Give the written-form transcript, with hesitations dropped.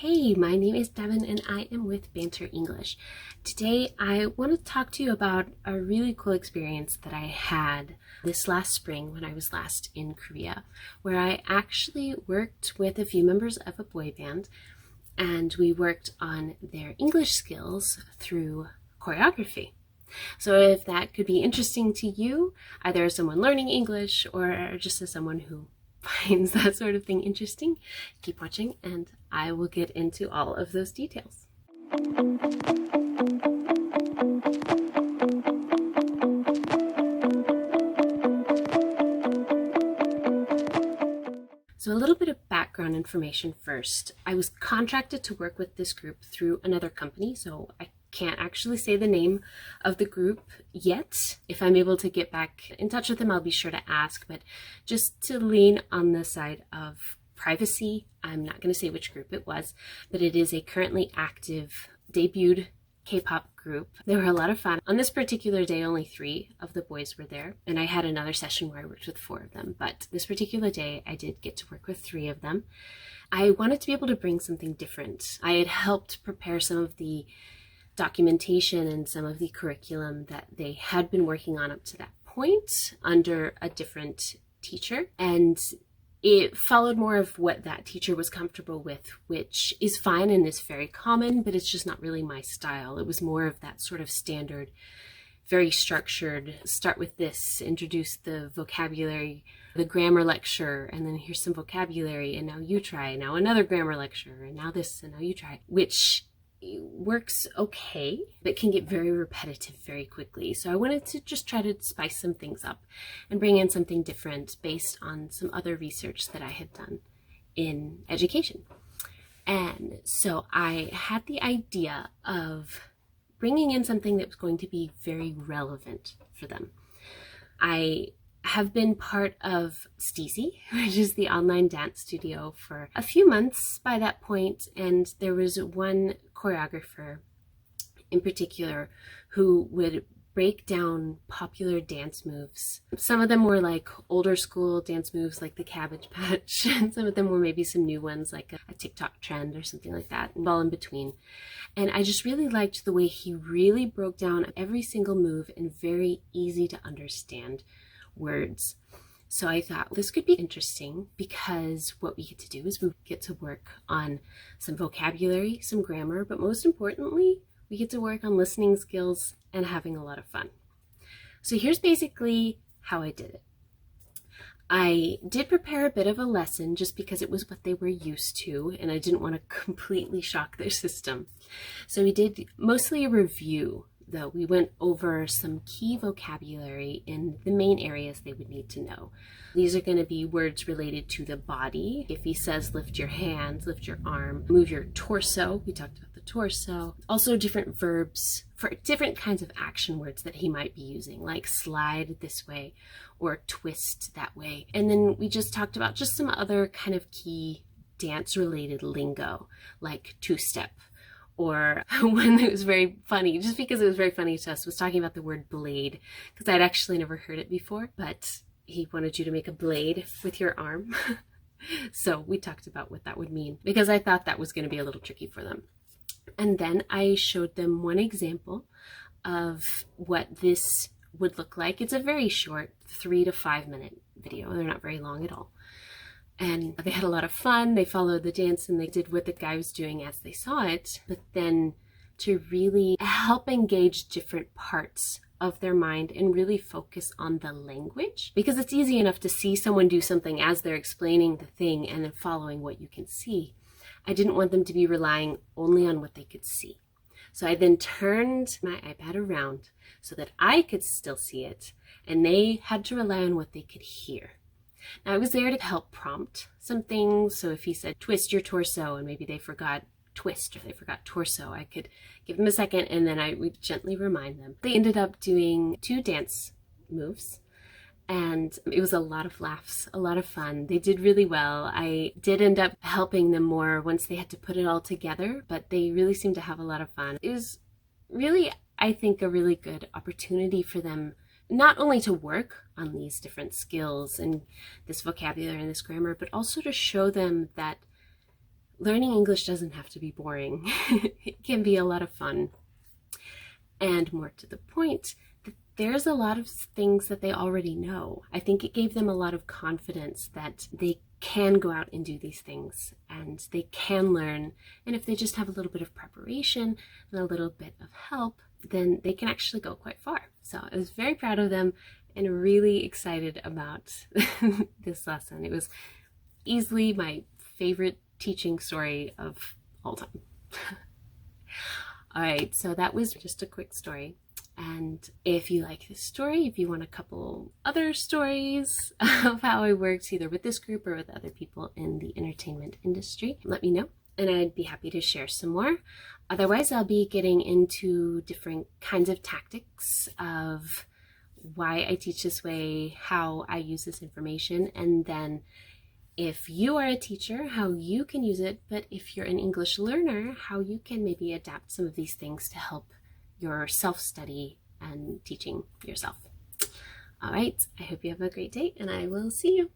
Hey, my name is Devin and I am with Banter English. Today I want to talk to you about a really cool experience that I had this last spring when I was last in Korea, where I actually worked with a few members of a boy band and we worked on their English skills through choreography. So if that could be interesting to you, either as someone learning English or just as someone who finds that sort of thing interesting, keep watching and I will get into all of those details. So a little bit of background information first. I was contracted to work with this group through another company, so I can't actually say the name of the group yet. If I'm able to get back in touch with them, I'll be sure to ask, but just to lean on the side of privacy, I'm not going to say which group it was, but it is a currently active, debuted K-pop group. They were a lot of fun. On this particular day, only 3 of the boys were there, and I had another session where I worked with 4 of them, but this particular day, I did get to work with 3 of them. I wanted to be able to bring something different. I had helped prepare some of the documentation and some of the curriculum that they had been working on up to that point under a different teacher, and it followed more of what that teacher was comfortable with, which is fine and is very common, but it's just not really my style. It was more of that sort of standard, very structured, start with this, introduce the vocabulary, the grammar lecture, and then here's some vocabulary, and now you try, now another grammar lecture, and now this, and now you try, which works okay, but can get very repetitive very quickly. So I wanted to just try to spice some things up and bring in something different based on some other research that I had done in education. And so I had the idea of bringing in something that was going to be very relevant for them. I have been part of Steezy, which is the online dance studio, for a few months by that point, and there was one choreographer in particular who would break down popular dance moves. Some of them were like older school dance moves like the Cabbage Patch, and some of them were maybe some new ones like a TikTok trend or something like that, and all in between. And I just really liked the way he really broke down every single move in very easy to understand words. So I thought this could be interesting because what we get to do is we get to work on some vocabulary, some grammar, but most importantly, we get to work on listening skills and having a lot of fun. So here's basically how I did it. I did prepare a bit of a lesson just because it was what they were used to and I didn't want to completely shock their system. So we did mostly a review, though. We went over some key vocabulary in the main areas they would need to know. These are going to be words related to the body. If he says lift your hands, lift your arm, move your torso, we talked about the torso. Also different verbs for different kinds of action words that he might be using, like slide this way or twist that way. And then we just talked about just some other kind of key dance related lingo, like two-step. Or one that was very funny, just because it was very funny to us, was talking about the word blade, because I'd actually never heard it before, but he wanted you to make a blade with your arm. So we talked about what that would mean, because I thought that was going to be a little tricky for them. And then I showed them one example of what this would look like. It's a very short 3 to 5 minute video. They're not very long at all. And they had a lot of fun. They followed the dance and they did what the guy was doing as they saw it. But then to really help engage different parts of their mind and really focus on the language. Because it's easy enough to see someone do something as they're explaining the thing and then following what you can see. I didn't want them to be relying only on what they could see. So I then turned my iPad around so that I could still see it and they had to rely on what they could hear. Now I was there to help prompt some things, so if he said twist your torso and maybe they forgot twist or they forgot torso, I could give them a second and then I would gently remind them. They ended up doing 2 dance moves and it was a lot of laughs, a lot of fun. They did really well. I did end up helping them more once they had to put it all together, but they really seemed to have a lot of fun. It was really, I think, a really good opportunity for them not only to work on these different skills and this vocabulary and this grammar, but also to show them that learning English doesn't have to be boring. It can be a lot of fun. And more to the point, there's a lot of things that they already know. I think it gave them a lot of confidence that they can go out and do these things and they can learn. And if they just have a little bit of preparation and a little bit of help, then they can actually go quite far. So I was very proud of them and really excited about this lesson. It was easily my favorite teaching story of all time. All right, so that was just a quick story. And if you like this story, if you want a couple other stories of how I worked either with this group or with other people in the entertainment industry, let me know and I'd be happy to share some more. Otherwise, I'll be getting into different kinds of tactics of why I teach this way, how I use this information, and then if you are a teacher, how you can use it, but if you're an English learner, how you can maybe adapt some of these things to help your self-study and teaching yourself. All right, I hope you have a great day and I will see you.